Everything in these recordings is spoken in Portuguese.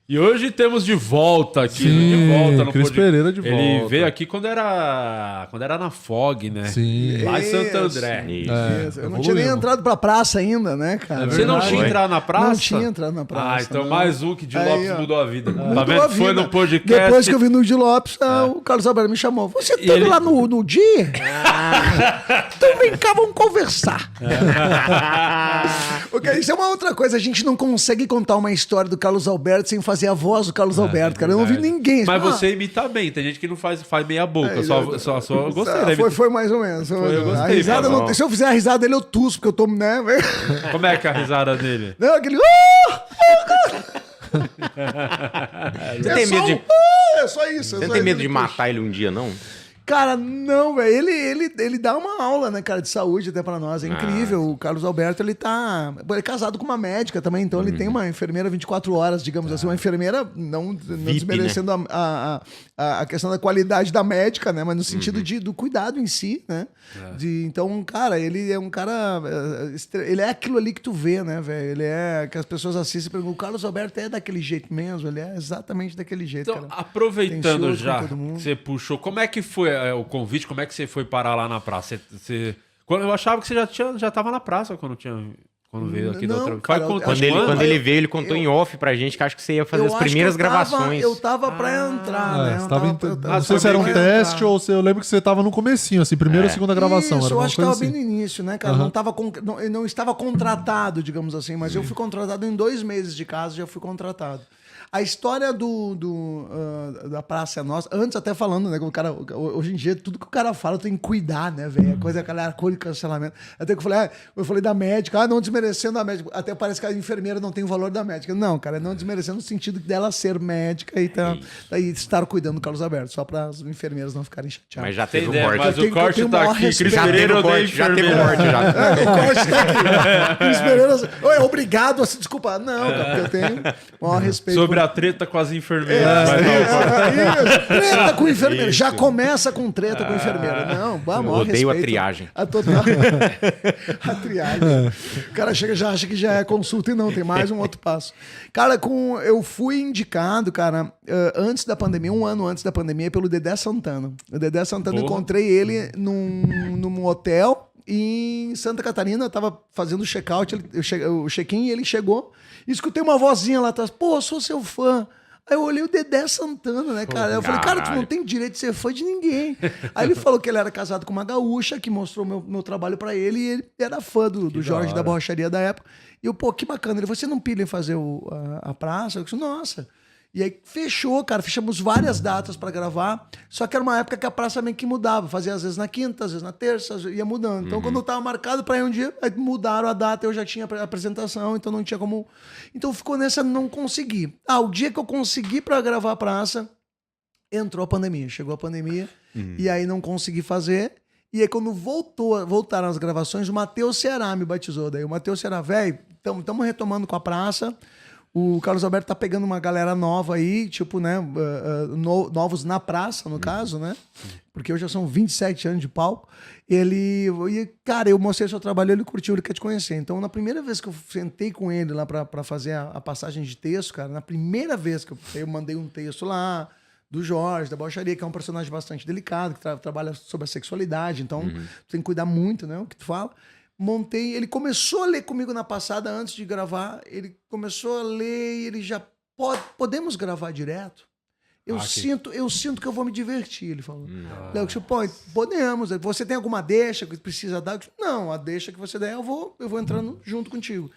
E hoje temos de volta aqui, Sim, de volta no Cris Pereira de Ele volta. veio aqui quando era na FOG, né? Sim. Lá em Santo André. Isso. Eu não tinha nem entrado pra praça ainda, né, cara? Você não tinha entrado na praça? Não tinha entrado na praça. Ah, então não. mais um que de Lopes mudou a vida. Tá Mudou vendo? a vida. Foi no podcast. Depois que eu vi no de Lopes, o Carlos Alberto me chamou. Você teve lá no dia? Então vem cá, vamos conversar. Ok, isso é uma outra coisa. A gente não consegue contar uma história do Carlos Alberto sem fazer a voz do Carlos Alberto, cara. Eu não vi ninguém. Mas você imita bem. Tem gente que não faz meia boca. Só eu gostei, né? Foi mais ou menos. Eu gostei. A risada não, se eu fizer a risada dele, eu tuço, porque eu tô, né? Como é que é a risada dele? Não, aquele... Você tem medo de... É só isso. Você não tem medo de matar ele um dia, não? Cara, não, velho. Ele dá uma aula, né, cara, de saúde até pra nós. É incrível. O Carlos Alberto, ele é casado com uma médica também, então ele tem uma enfermeira 24 horas, digamos assim. Uma enfermeira, não desmerecendo, né, a questão da qualidade da médica, né, mas no sentido do cuidado em si, né. Então, cara, ele é um cara... Ele é aquilo ali que tu vê, né, velho. Ele é... Que as pessoas assistem e perguntam, o Carlos Alberto é daquele jeito mesmo? Ele é exatamente daquele jeito, Então, cara. aproveitando já que você puxou, como é que foi o convite? Como é que você foi parar lá na praça? Eu achava que você já tava na praça quando veio aqui da outra vez. Quando ele veio, ele contou em off pra gente que acho que você ia fazer as primeiras gravações. Eu tava pra entrar, né? Não sei se era um teste ou se eu lembro que você tava no comecinho, assim, primeira ou segunda gravação. Isso, era eu acho que tava assim. bem no início, né, cara? Eu não estava contratado, digamos assim, mas eu fui contratado em 2 meses de casa, já fui contratado. A história da Praça é Nossa, antes até falando, né, que o cara, hoje em dia, tudo que o cara fala tem que cuidar, né, velho? A coisa, aquela cor de cancelamento. Até que eu falei da médica, não desmerecendo a médica. Até parece que a enfermeira não tem o valor da médica. Não, cara, não desmerecendo no sentido dela ser médica e estar cuidando do Carlos Alberto, só para as enfermeiras não ficarem chateadas. Mas já teve um corte. Mas o corte tá aqui, Cris Pereira já teve um corte, já. O corte tá aqui. Cris Pereira, obrigado a se desculpar. Não, cara, porque eu tenho o maior respeito. Sobre a treta com as enfermeiras. Treta com enfermeira. Já começa com treta com enfermeira. Não, vamos. Eu odeio a triagem. A triagem. O cara já acha que já é consulta e não, tem mais um outro passo. Cara, eu fui indicado, cara, antes da pandemia, 1 ano antes da pandemia, pelo Dedé Santana. O Dedé Santana, eu encontrei ele num hotel em Santa Catarina. Eu tava fazendo o check-out, o check-in, e ele chegou. E escutei uma vozinha lá atrás. Pô, eu sou seu fã. Aí eu olhei o Dedé Santana, né, cara? Eu falei, cara, tu não tem direito de ser fã de ninguém. Aí ele falou que ele era casado com uma gaúcha, que mostrou meu trabalho pra ele, e ele era fã do Jorge da Borracharia da época. E eu, pô, que bacana. Ele falou, você não pilha em fazer a praça? Eu disse, nossa. E aí fechou, cara. Fechamos várias datas pra gravar. Só que era uma época que a praça meio que mudava. Fazia às vezes na quinta, às vezes na terça, ia mudando. Então, quando eu tava marcado pra ir um dia, aí mudaram a data, eu já tinha a apresentação, então não tinha como... Então ficou nessa, não consegui. O dia que eu consegui pra gravar a praça, entrou a pandemia. Chegou a pandemia, e aí não consegui fazer. E aí quando voltaram as gravações, o Matheus Ceará me batizou. Daí o Matheus Ceará, velho, estamos retomando com a praça. O Carlos Alberto tá pegando uma galera nova aí, tipo, né, novos na praça, no caso, né? Porque hoje já são 27 anos de palco. Cara, eu mostrei seu trabalho, ele curtiu, ele quer te conhecer. Então, na primeira vez que eu sentei com ele lá pra fazer a passagem de texto, cara, na primeira vez que eu mandei um texto lá do Jorge, da Borracharia, que é um personagem bastante delicado, que trabalha sobre a sexualidade, então tu tem que cuidar muito, né, o que tu fala. Montei, ele começou a ler comigo na passada, antes de gravar, ele começou a ler e ele já... Podemos gravar direto? Eu sinto que eu vou me divertir, ele falou. Eu disse, podemos. Você tem alguma deixa que precisa dar? Eu disse, não, a deixa que você der, eu vou entrando junto contigo.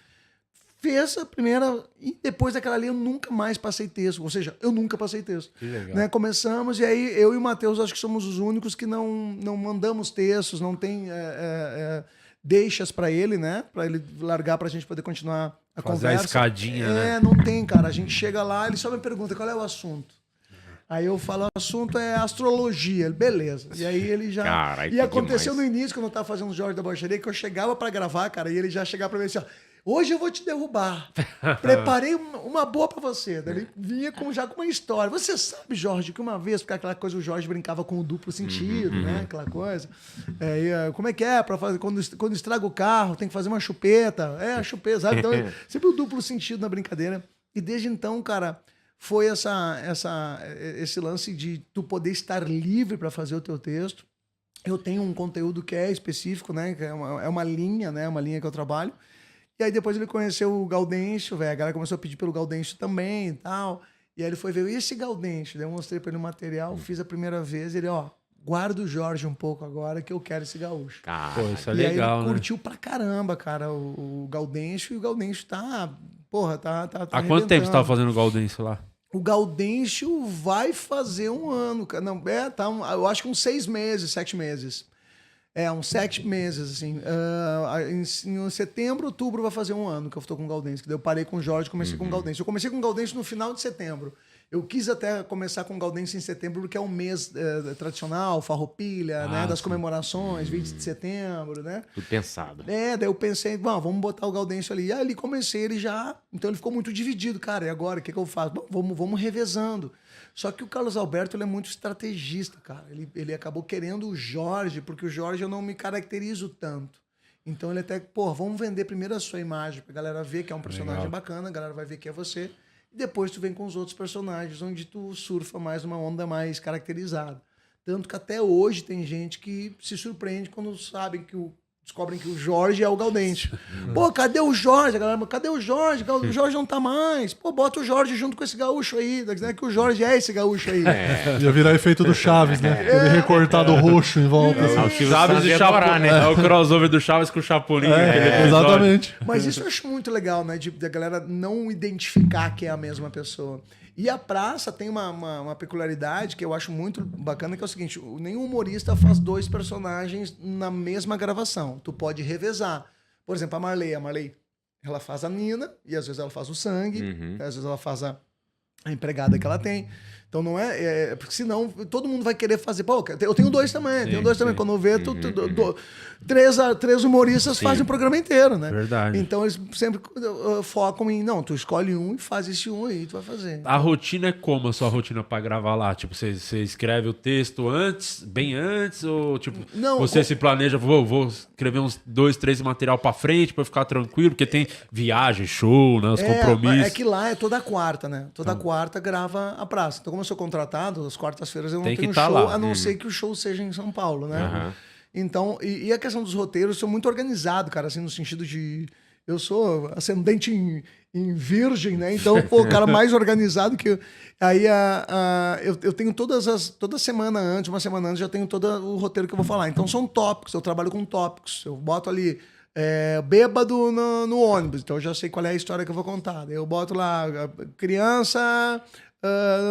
Fez a primeira, e depois daquela ali eu nunca mais passei texto. Ou seja, eu nunca passei texto. Que legal. Né? Começamos, e aí eu e o Matheus acho que somos os únicos que não mandamos textos, não tem... deixas pra ele, né? Pra ele largar pra gente poder continuar a conversa. Fazer a escadinha, né? Não tem, cara. A gente chega lá, ele só me pergunta qual é o assunto. Aí eu falo, o assunto é astrologia. Beleza. E aí ele já... Carai, e que aconteceu demais. no início, quando eu tava fazendo o Jorge da Borracharia, que eu chegava pra gravar, cara, e ele já chegava pra mim assim, ó, hoje eu vou te derrubar. Preparei uma boa pra você. Daí ele vinha já com uma história. Você sabe, Jorge, que uma vez, porque aquela coisa, o Jorge brincava com o duplo sentido, né? Aquela coisa. Como é que é pra fazer? Quando estraga o carro, tem que fazer uma chupeta. A chupeta, sabe? Então, sempre o duplo sentido na brincadeira. E desde então, cara, foi esse lance de tu poder estar livre para fazer o teu texto. Eu tenho um conteúdo que é específico, né? Que é uma linha, né? Uma linha que eu trabalho. E aí depois ele conheceu o Gaudêncio, velho. A galera começou a pedir pelo Gaudêncio também e tal. E aí ele foi ver, e esse Gaudêncio? Daí eu mostrei pra ele o material, fiz a primeira vez, ele, guarda o Jorge um pouco agora que eu quero esse gaúcho. Pô, isso é E legal, aí ele né? curtiu pra caramba, cara, o Gaudêncio. E o Gaudêncio tá Há quanto tempo você tava fazendo o Gaudêncio lá? O Gaudêncio vai fazer um ano, cara. Não, eu acho que uns 6 meses, 7 meses. Uns 7 meses, assim. Em setembro, outubro vai fazer um ano que eu tô com o Gaudêncio. Daí eu parei com o Jorge e comecei com o Gaudêncio. Eu comecei com o Gaudêncio no final de setembro. Eu quis até começar com o Gaudêncio em setembro, porque é um mês tradicional, farroupilha, né? Das comemorações, 20 de setembro, né? Tudo pensado. Daí eu pensei, vamos botar o Gaudêncio ali. E ali comecei, ele já... Então ele ficou muito dividido. Cara, e agora? O que eu faço? Bom, vamos revezando. Só que o Carlos Alberto, ele é muito estrategista, cara. Ele acabou querendo o Jorge, porque o Jorge eu não me caracterizo tanto. Então ele até, vamos vender primeiro a sua imagem pra galera ver que é um personagem bacana, a galera vai ver que é você. E depois tu vem com os outros personagens, onde tu surfa mais numa onda mais caracterizada. Tanto que até hoje tem gente que se surpreende quando descobrem que o Jorge é o Gaudêncio. Pô, cadê o Jorge? A galera, cadê o Jorge? O Jorge não tá mais. Pô, bota o Jorge junto com esse gaúcho aí. Né? Que o Jorge é esse gaúcho aí. Ia virar efeito do Chaves, né? Ele recortado roxo em volta. Assim. Chaves e Chapolin, né? É o crossover do Chaves com o Chapolin. Exatamente. Mas isso eu acho muito legal, né? Da galera não identificar que é a mesma pessoa. E a praça tem uma peculiaridade que eu acho muito bacana, que é o seguinte, nenhum humorista faz 2 personagens na mesma gravação. Tu pode revezar. Por exemplo, a Marley, ela faz a Nina, e às vezes ela faz o Sangue, às vezes ela faz a empregada que ela tem. Então não porque senão todo mundo vai querer fazer. Pô, eu tenho 2 também, também. Quando eu ver, 3 humoristas fazem o programa inteiro, né? Verdade. Então eles sempre focam em, não, tu escolhe um e faz esse um aí, tu vai fazer. A rotina é como a sua rotina pra gravar lá? Tipo, você escreve o texto bem antes, ou tipo, você se planeja, vou escrever uns 2, 3 material pra frente pra eu ficar tranquilo, porque tem viagem, show, né, os compromissos. É que lá é toda quarta, né? Toda quarta grava a praça. Então, como eu sou contratado, as quartas-feiras eu não tenho show, lá. A não ser que o show seja em São Paulo, né? Então, e a questão dos roteiros, eu sou muito organizado, cara, assim, no sentido de... Eu sou ascendente em virgem, né? Então, o cara mais organizado que... Aí, eu tenho toda semana antes, uma semana antes, já tenho todo o roteiro que eu vou falar. Então, são tópicos, eu trabalho com tópicos. Eu boto ali... bêbado no ônibus, então eu já sei qual é a história que eu vou contar. Daí eu boto lá criança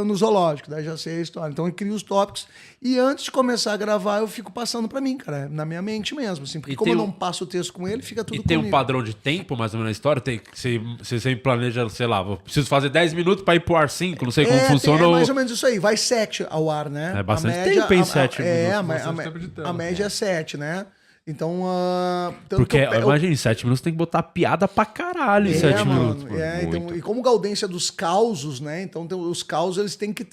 no zoológico, daí já sei a história. Então eu crio os tópicos e antes de começar a gravar eu fico passando pra mim, cara, na minha mente mesmo, assim, porque como eu não passo o texto com ele, fica tudo comigo. E tem um padrão de tempo, mais ou menos, na história? Você sempre planeja, sei lá, preciso fazer 10 minutos pra ir pro ar 5, não sei como funciona. É mais ou menos isso aí, vai 7 ao ar, né? É bastante tempo em 7 minutos. A média é 7, né? Então, porque, imagina, em 7 minutos tem que botar piada pra caralho em 7 minutos. Então, e como Gaudência dos causos, né? Então, os causos, eles têm que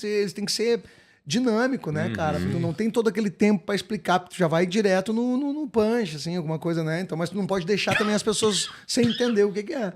ser dinâmico, né, cara? Tu não tem todo aquele tempo pra explicar, porque tu já vai direto no punch, assim, alguma coisa, né? Então, mas tu não pode deixar também as pessoas sem entender o que é.